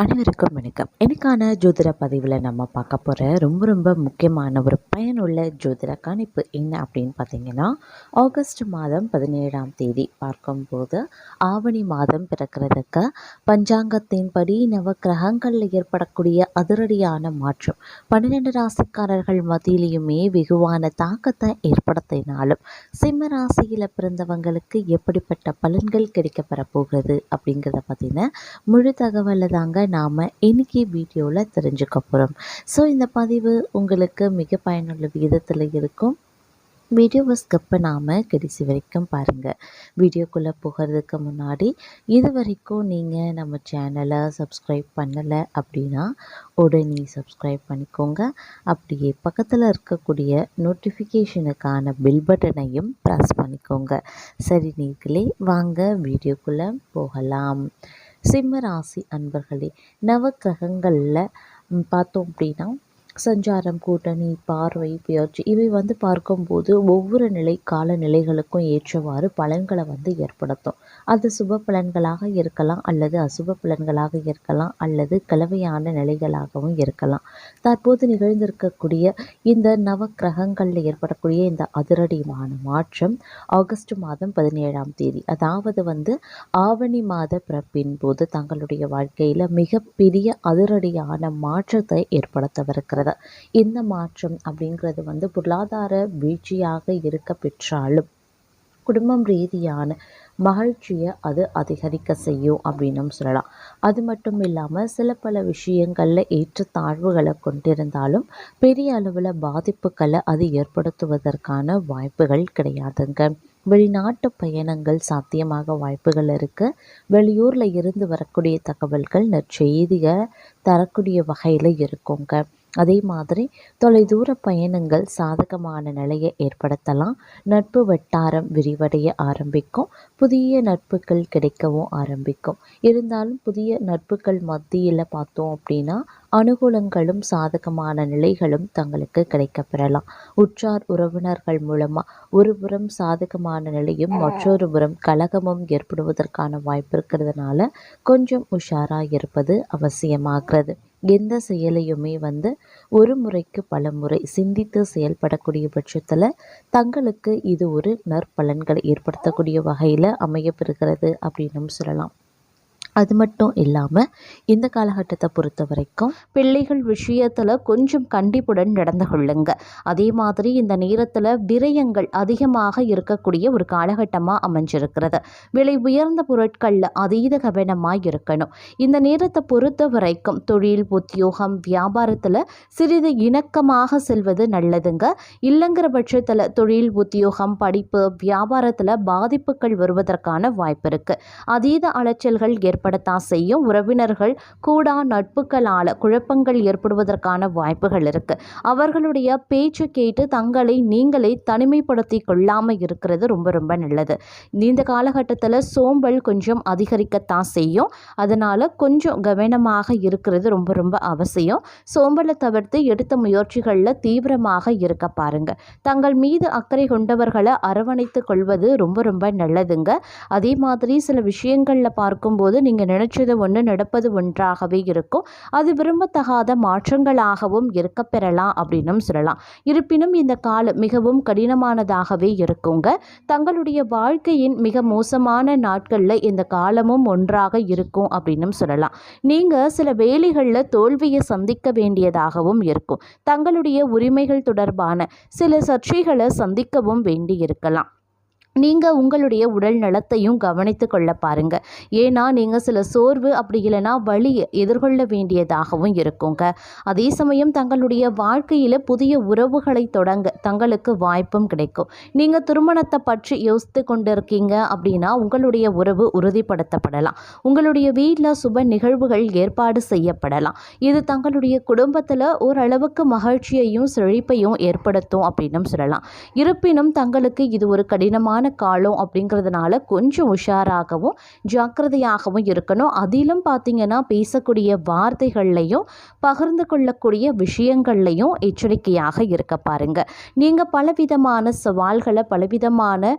அனைவருக்கும் வணக்கம். இன்னைக்கான ஜோதிட பதிவில் நம்ம பார்க்க போகிற ரொம்ப முக்கியமான ஒரு பயனுள்ள ஜோதிட கணிப்பு என்ன அப்படின்னு பார்த்தீங்கன்னா, ஆகஸ்ட் மாதம் 17ஆம் தேதி பார்க்கும்போது ஆவணி மாதம் பிறக்கிறதுக்கு பஞ்சாங்கத்தின்படி நவக்கிரகங்களில் ஏற்படக்கூடிய அதிரடியான மாற்றம் 12 ராசிக்காரர்கள் மத்தியிலையுமே வெகுவான தாக்கத்தை ஏற்படுத்தினாலும் சிம்ம ராசியில் பிறந்தவங்களுக்கு எப்படிப்பட்ட பலன்கள் கிடைக்கப்பெற போகிறது அப்படிங்கிறத பற்றின முழு தகவலை தாங்க நாம் இன்றைக்கி வீடியோவில் தெரிஞ்சுக்க போகிறோம். ஸோ இந்த பதிவு உங்களுக்கு மிக பயனுள்ள விதத்தில் இருக்கும். வீடியோவை ஸ்கிப் பண்ணாமல் கடைசி வரைக்கும் பாருங்கள். வீடியோக்குள்ளே போகிறதுக்கு முன்னாடி இது வரைக்கும் நீங்கள் நம்ம சேனலை சப்ஸ்கிரைப் பண்ணலை அப்படின்னா உடனே சப்ஸ்கிரைப் பண்ணிக்கோங்க. அப்படியே பக்கத்தில் இருக்கக்கூடிய நோட்டிஃபிகேஷனுக்கான பெல் பட்டனையும் ப்ரெஸ் பண்ணிக்கோங்க. சரி நீங்களே வாங்க வீடியோக்குள்ளே போகலாம். சிம்ம ராசி அன்பர்களே, நவக்கிரகங்களில் பார்த்தோம் அப்படின்னா சஞ்சாரம், கூட்டணி, பார்வை, பெயர்ச்சி இவை பார்க்கும்போது ஒவ்வொரு காலநிலைகளுக்கும் ஏற்றவாறு பலன்களை ஏற்படுத்தும். அது சுப பலன்களாக இருக்கலாம், அல்லது அசுப பலன்களாக இருக்கலாம், அல்லது கலவையான நிலைகளாகவும் இருக்கலாம். தற்போது நிகழ்ந்திருக்கக்கூடிய இந்த நவக்கிரகங்களில் ஏற்படக்கூடிய இந்த அதிரடியான மாற்றம் ஆகஸ்ட் மாதம் 17ஆம் தேதி, அதாவது ஆவணி மாத பிறப்பின் போது தங்களுடைய வாழ்க்கையில் மிகப்பெரிய அதிரடியான மாற்றத்தை ஏற்படுத்தவிருக்கிறது. இந்த மாற்றம் அப்படிங்கிறது பொருளாதார வீழ்ச்சியாக இருக்க பெற்றாலும் குடும்பம் ரீதியான மகிழ்ச்சியை அது அதிகரிக்க செய்யும் அப்படின்னும் சொல்லலாம். அது மட்டும் இல்லாமல் சில பல விஷயங்களில் ஏற்றத்தாழ்வுகளை கொண்டிருந்தாலும் பெரிய அளவில் பாதிப்புகளை அது ஏற்படுத்துவதற்கான வாய்ப்புகள் கிடையாதுங்க. வெளிநாட்டு பயணங்கள் சாத்தியமாக வாய்ப்புகள் இருக்குது. வெளியூரில் இருந்து வரக்கூடிய தகவல்கள் நற்செய்திகளை தரக்கூடிய வகையில் இருக்குங்க. அதே மாதிரி தொலைதூர பயணங்கள் சாதகமான நிலையை ஏற்படுத்தலாம். நட்பு வட்டாரம் விரிவடைய ஆரம்பிக்கும். புதிய நட்புகள் கிடைக்கவும் ஆரம்பிக்கும். இருந்தாலும் புதிய நட்புகள் மத்தியில் பார்த்தோம் அப்படின்னா அனுகூலங்களும் சாதகமான நிலைகளும் தங்களுக்கு கிடைக்கப்பெறலாம். உற்றார் உறவினர்கள் மூலமாக ஒரு புறம் சாதகமான நிலையும் மற்றொரு புறம் கலகமும் ஏற்படுவதற்கான வாய்ப்பு இருக்கிறதுனால கொஞ்சம் உஷாராக இருப்பது அவசியமாகிறது. எந்த செயலையுமே ஒரு முறைக்கு பல முறை சிந்தித்து செயல்படக்கூடிய பட்சத்தில் தங்களுக்கு இது ஒரு நற்பலன்களை ஏற்படுத்தக்கூடிய வகையில் அமையப்பெறுகிறது அப்படின்னும் சொல்லலாம். அது மட்டும் இல்லாமல் இந்த காலகட்டத்தை பொறுத்த வரைக்கும் பிள்ளைகள் விஷயத்தில் கொஞ்சம் கண்டிப்புடன் நடந்து கொள்ளுங்க. அதே மாதிரி இந்த நேரத்தில் விரயங்கள் அதிகமாக இருக்கக்கூடிய ஒரு காலகட்டமாக அமைஞ்சிருக்கிறது. விலை உயர்ந்த பொருட்களில் அதீத கவனமாக இருக்கணும். இந்த நேரத்தை பொறுத்த வரைக்கும் தொழில், உத்தியோகம், வியாபாரத்தில் சிறிது இணக்கமாக செல்வது நல்லதுங்க. இல்லைங்கிற பட்சத்தில் தொழில், உத்தியோகம், படிப்பு, வியாபாரத்தில் பாதிப்புகள் வருவதற்கான வாய்ப்பு இருக்குது. அதீத அலைச்சல்கள் ஏற்படத்தான் செய்யும். உறவினர்கள் கூடா நட்புகளால் குழப்பங்கள் ஏற்படுவதற்கான வாய்ப்புகள் இருக்கு. அவர்களுடைய பேச்சு கேட்டு தங்களை நீங்களே தனிமைப்படுத்தி கொள்ளாமல் இருக்கிறது ரொம்ப நல்லது. இந்த காலகட்டத்தில் சோம்பல் கொஞ்சம் அதிகரிக்கத்தான் செய்யும். அதனால கொஞ்சம் கவனமாக இருக்கிறது ரொம்ப அவசியம். சோம்பலை தவிர்த்து எடுத்த முயற்சிகளில் தீவிரமாக இருக்க பாருங்க. தங்கள் மீது அக்கறை கொண்டவர்களை அரவணைத்து கொள்வது ரொம்ப நல்லதுங்க. அதே மாதிரி சில விஷயங்களில் பார்க்கும்போது நீங்கள் நினைச்சது ஒன்று நடப்பது ஒன்றாகவே இருக்கும். அது விரும்பத்தகாத மாற்றங்களாகவும் இருக்க பெறலாம் அப்படின்னும் சொல்லலாம். இருப்பினும் இந்த காலம் மிகவும் கடினமானதாகவே இருக்குங்க. தங்களுடைய வாழ்க்கையின் மிக மோசமான நாட்களில் இந்த காலமும் ஒன்றாக இருக்கும் அப்படின்னும் சொல்லலாம். நீங்கள் சில வேளைகளில் தோல்வியை சந்திக்க வேண்டியதாகவும் இருக்கும். தங்களுடைய உரிமைகள் தொடர்பான சில சர்ச்சைகளை சந்திக்கவும் வேண்டி இருக்கலாம். நீங்கள் உங்களுடைய உடல் நலத்தையும் கவனித்து கொள்ள பாருங்கள். ஏன்னா நீங்கள் சில சோர்வு அப்படி இல்லைன்னா வலியை எதிர்கொள்ள வேண்டியதாகவும் இருக்குங்க. அதே சமயம் தங்களுடைய வாழ்க்கையில் புதிய உறவுகளை தொடங்க தங்களுக்கு வாய்ப்பும் கிடைக்கும். நீங்கள் திருமணத்தை பற்றி யோசித்து கொண்டிருக்கீங்க அப்படின்னா உங்களுடைய உறவு உறுதிப்படுத்தப்படலாம். உங்களுடைய வீட்டில் சுப நிகழ்வுகள் ஏற்பாடு செய்யப்படலாம். இது தங்களுடைய குடும்பத்தில் ஓரளவுக்கு மகிழ்ச்சியையும் செழிப்பையும் ஏற்படுத்தும் அப்படின்னு சொல்லலாம். இருப்பினும் தங்களுக்கு இது ஒரு கடினமான காலம் அப்படிங்கிறதுனால கொஞ்சம் உஷாராகவும் ஜாக்கிரதையாகவும் இருக்கணும். அதிலும் பார்த்திங்கன்னா பேசக்கூடிய வார்த்தைகள்லையும் பகிர்ந்து கொள்ளக்கூடிய விஷயங்கள்லையும் எச்சரிக்கையாக இருக்க பாருங்க. நீங்கள் பலவிதமான சவால்களை பலவிதமான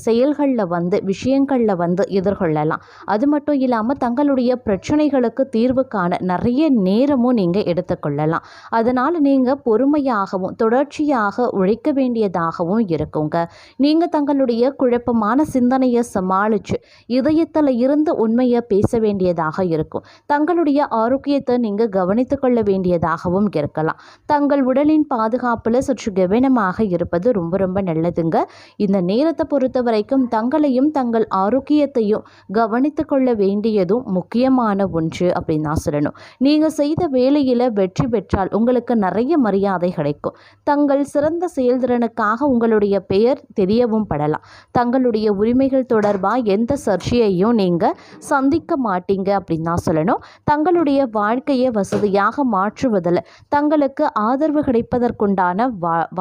செயல்களில் விஷயங்களில் எதிர்கொள்ளலாம். அது மட்டும் இல்லாமல் தங்களுடைய பிரச்சனைகளுக்கு தீர்வு காண நிறைய நேரமும் நீங்கள் எடுத்துக்கொள்ளலாம். அதனால் நீங்கள் பொறுமையாகவும் தொடர்ச்சியாக உழைக்க வேண்டியதாகவும் இருக்குங்க. நீங்கள் தங்களுடைய குழப்பமான சிந்தனையை சமாளித்து இதயத்தில் இருந்து உண்மையை பேச வேண்டியதாக இருக்கும். தங்களுடைய ஆரோக்கியத்தை நீங்கள் கவனித்து கொள்ள வேண்டியதாகவும் இருக்கலாம். தங்கள் உடலின் பாதுகாப்பில் சற்று கவனமாக இருப்பது ரொம்ப ரொம்ப நல்லதுங்க. இந்த நேரத்தை பொறுத்த வரைக்கும் தங்களையும் தங்கள் ஆரோக்கியத்தையும் கவனித்து கொள்ள வேண்டியதும் முக்கியமான ஒன்று அப்படின்னு தான் சொல்லணும். நீங்கள் செய்த வேலையில் வெற்றி பெற்றால் உங்களுக்கு நிறைய மரியாதை கிடைக்கும். தங்கள் சிறந்த செயல்திறனுக்காக உங்களுடைய பெயர் தெரியவும் படலாம். தங்களுடைய உரிமைகள் தொடர்பாக எந்த சர்ச்சையையும் நீங்கள் சந்திக்க மாட்டீங்க அப்படின்னு தான் சொல்லணும். தங்களுடைய வாழ்க்கையை வசதியாக மாற்றுவதில் தங்களுக்கு ஆதரவு கிடைப்பதற்குண்டான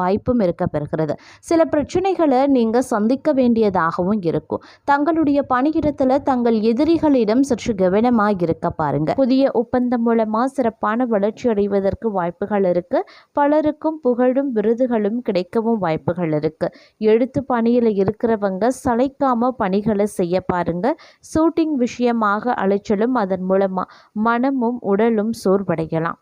வாய்ப்பும் இருக்க பெறுகிறது. சில பிரச்சனைகளை நீங்கள் சந்திக்க வேண்டியதாகவும் இருக்கும். தங்களுடைய பணியிடத்தில் தங்கள் எதிரிகளிடம் சற்று கவனமாக இருக்க பாருங்க. புதிய ஒப்பந்தம் மூலமாக சிறப்பான வளர்ச்சி அடைவதற்கு வாய்ப்புகள் இருக்கு. பலருக்கும் புகழும் விருதுகளும் கிடைக்கவும் வாய்ப்புகள் இருக்கு. எழுத்து பணியில் இருக்கிறவங்க சளைக்காம பணிகளை செய்ய பாருங்க. ஷூட்டிங் விஷயமாக அலைச்சலும் அதன் மூலமாக மனமும் உடலும் சோர்வடையலாம்.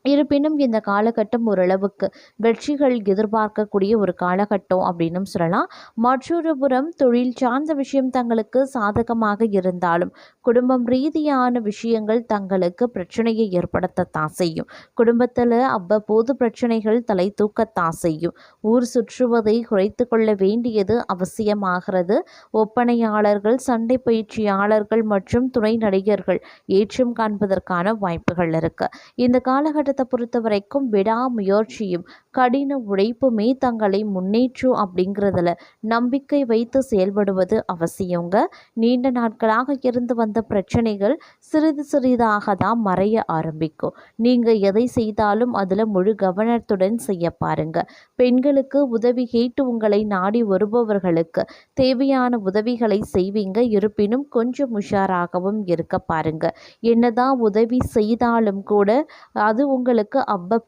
இருப்பினும் இந்த காலகட்டம் ஓரளவுக்கு வெற்றிகள் எதிர்பார்க்கக்கூடிய ஒரு காலகட்டம் அப்படின்னு சொல்லலாம். மற்றொரு புறம் தொழில் சார்ந்த விஷயம் தங்களுக்கு சாதகமாக இருந்தாலும் குடும்பம் ரீதியான விஷயங்கள் தங்களுக்கு பிரச்சனையை ஏற்படுத்தத்தான் செய்யும். குடும்பத்தில் அவ்வப்போது பிரச்சனைகள் தலை தூக்கத்தான் செய்யும். ஊர் சுற்றுவதை குறைத்து கொள்ள வேண்டியது அவசியமாகிறது. ஒப்பனையாளர்கள், சண்டை பயிற்சியாளர்கள் மற்றும் துணை நடிகர்கள் ஏற்றம் காண்பதற்கான வாய்ப்புகள் இருக்கு. இந்த காலகட்டத்தை பொறுத்த வரைக்கும் விடாமுயற்சியும் கடின உழைப்புமே தங்களை முன்னேற்றும் அப்படிங்கிறதுல நம்பிக்கை வைத்து செயல்படுவது அவசியங்க. நீண்ட நாட்களாக இருந்து வந்த பிரச்சனைகள் சிறிது சிறிதாக தான் மறைய ஆரம்பிக்கும். நீங்கள் எதை செய்தாலும் அதில் முழு கவனத்துடன் செய்ய பாருங்க. பெண்களுக்கு உதவி கேட்டு உங்களை நாடி வருபவர்களுக்கு தேவையான உதவிகளை செய்வீங்க. இருப்பினும் கொஞ்சம் உஷாராகவும் இருக்க பாருங்க. என்னதான் உதவி செய்தாலும் கூட அது உங்களுக்கு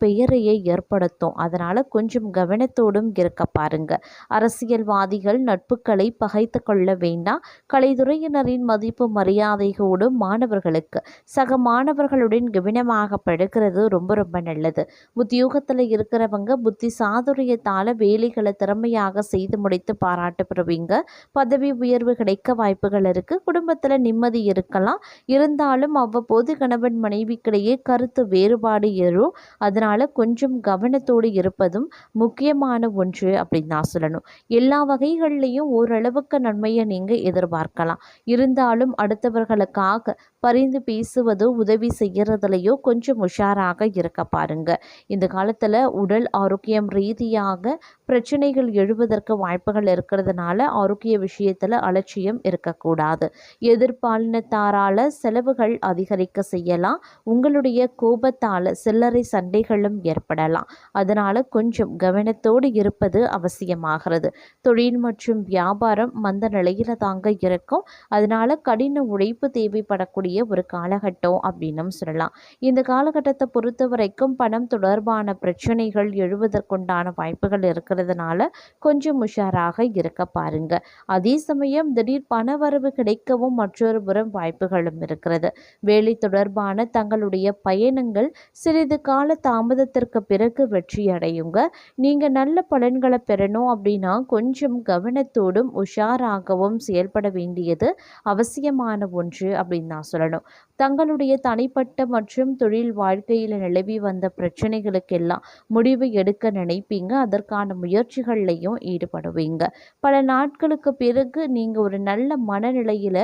பெயரையை ஏற்படுத்தும். அதனால் கொஞ்சம் கவனத்தோடும் இருக்க பாருங்க. அரசியல்வாதிகள் நட்புகளை பகைத்து கொள்ள வேண்டாம். கலைத்துறையினரின் மதிப்பு மரியாதையோடு மாணவர்களுக்கு சக மாணவர்களுடன் கவனமாக படுக்கிறது ரொம்ப ரொம்ப நல்லது. உத்தியோகத்தில் இருக்கிறவங்க புத்தி சாதுரியத்தால் வேலைகளை திறமையாக செய்து முடித்து பாராட்டு பெறுவீங்க. பதவி உயர்வு கிடைக்க வாய்ப்புகள் இருக்குது. குடும்பத்தில் நிம்மதி இருக்கலாம். இருந்தாலும் அவ்வப்போது கணவன் மனைவிக்கிடையே கருத்து வேறுபாடு ஏறும். அதனால் கொஞ்சம் கவனத்தோடு இருப்பதும் முக்கியமான ஒன்று அப்படின்னு நான் சொல்லணும். எல்லா வகைகள்லையும் ஓரளவுக்கு நன்மையை நீங்கள் எதிர்பார்க்கலாம். இருந்தாலும் அடுத்தவர்களுக்காக பரிந்து பேசுவதோ உதவி செய்கிறதுலையோ கொஞ்சம் உஷாராக இருக்க பாருங்க. இந்த காலத்தில் உடல் ஆரோக்கியம் ரீதியாக பிரச்சனைகள் எழுவதற்கு வாய்ப்புகள் இருக்கிறதுனால ஆரோக்கிய விஷயத்தில் அலட்சியம் இருக்கக்கூடாது. எதிர்பாலினத்தாரால் செலவுகள் அதிகரிக்க செய்யலாம். உங்களுடைய கோபத்தால் சில்லறை சண்டைகளும் ஏற்படலாம். அதனால் கொஞ்சம் கவனத்தோடு இருப்பது அவசியமாகிறது. தொழில் மற்றும் வியாபாரம் மந்த நிலையில தாங்க இருக்கும். அதனால் கடின உழைப்பு தேவைப்படக்கூடிய ஒரு காலகட்டம் அப்படின்னு சொல்லலாம். இந்த காலகட்டத்தை பொறுத்த வரைக்கும் பணம் தொடர்பான பிரச்சனைகள் எழுவதற்குண்டான வாய்ப்புகள் இருக்கிறதுனால கொஞ்சம் உஷாராக இருக்க பாருங்க. அதே சமயம் திடீர் பணவரவு கிடைக்கவும் மற்றொரு புறம் வாய்ப்புகளும் இருக்கிறது. வேலை தொடர்பான தங்களுடைய பயணங்கள் சிறிது கால தாமதத்திற்கு பிறகு வெற்றி அடையுங்க. நீங்கள் நல்ல பலன்களை பெறணும் அப்படின்னா கொஞ்சம் கவனத்தோடும் உஷாராகவும் செயல்பட வேண்டியது அவசியமான ஒன்று அப்படின்னு நான் சொல்லணும். தங்களுடைய தனிப்பட்ட மற்றும் தொழில் வாழ்க்கையில் நிலவி வந்த பிரச்சனைகளுக்கெல்லாம் முடிவு எடுக்க நினைப்பீங்க. அதற்கான முயற்சிகள்லையும் ஈடுபடுவீங்க. பல நாட்களுக்கு பிறகு நீங்கள் ஒரு நல்ல மனநிலையில்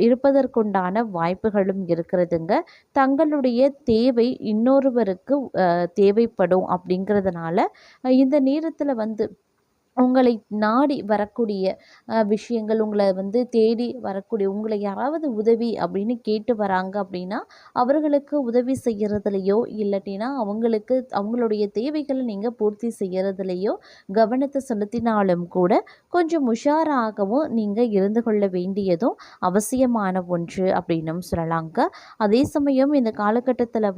இருப்பதற்குண்டான வாய்ப்புகளும் இருக்கிறதுங்க. தங்களுடைய தேவை இன்னொருவருக்கு தேவைப்படும் அப்படிங்கிறதுனால இந்த நேரத்தில் உங்களை நாடி வரக்கூடிய விஷயங்கள், உங்கள தேடி வரக்கூடிய உங்கள யாராவது உதவி அப்படின்னு கேட்டு வராங்க அப்படின்னா, அவர்களுக்கு உதவி செய்யறதுலயோ, இல்லாட்டினா அவங்களுக்கு அவங்களுடைய தேவைகள நீங்க பூர்த்தி செய்யறதுலயோ கவனத்த செலுத்தினாலும் கூட, கொஞ்சம் உஷாராகவும் நீங்க இருந்து கொள்ள வேண்டியதும் அவசியமான ஒன்று அப்படின்னும் சொல்லலாங்க. அதே சமயம் இந்த காலகட்டத்தில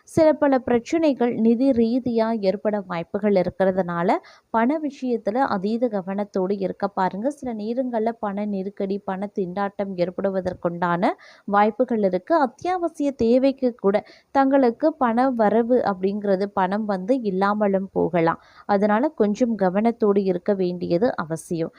சில பல பிரச்சனைகள் நிதி ரீதியா ஏற்பட வாய்ப்புகள் இருக்கிறதுனால, பண விஷயத்துல அதீத கவனத்தோடு இருக்க பாருங்க. சில நேரங்கள்ல பண நெருக்கடி, பண திண்டாட்டம் ஏற்படுவதற்குண்டான வாய்ப்புகள் இருக்கு. அத்தியாவசிய தேவைக்கு கூட தங்களுக்கு பண வரவு அப்படிங்கிறது பணம் இல்லாமலும் போகலாம். அதனால கொஞ்சம் கவனத்தோடு இருக்க வேண்டியது அவசியம்.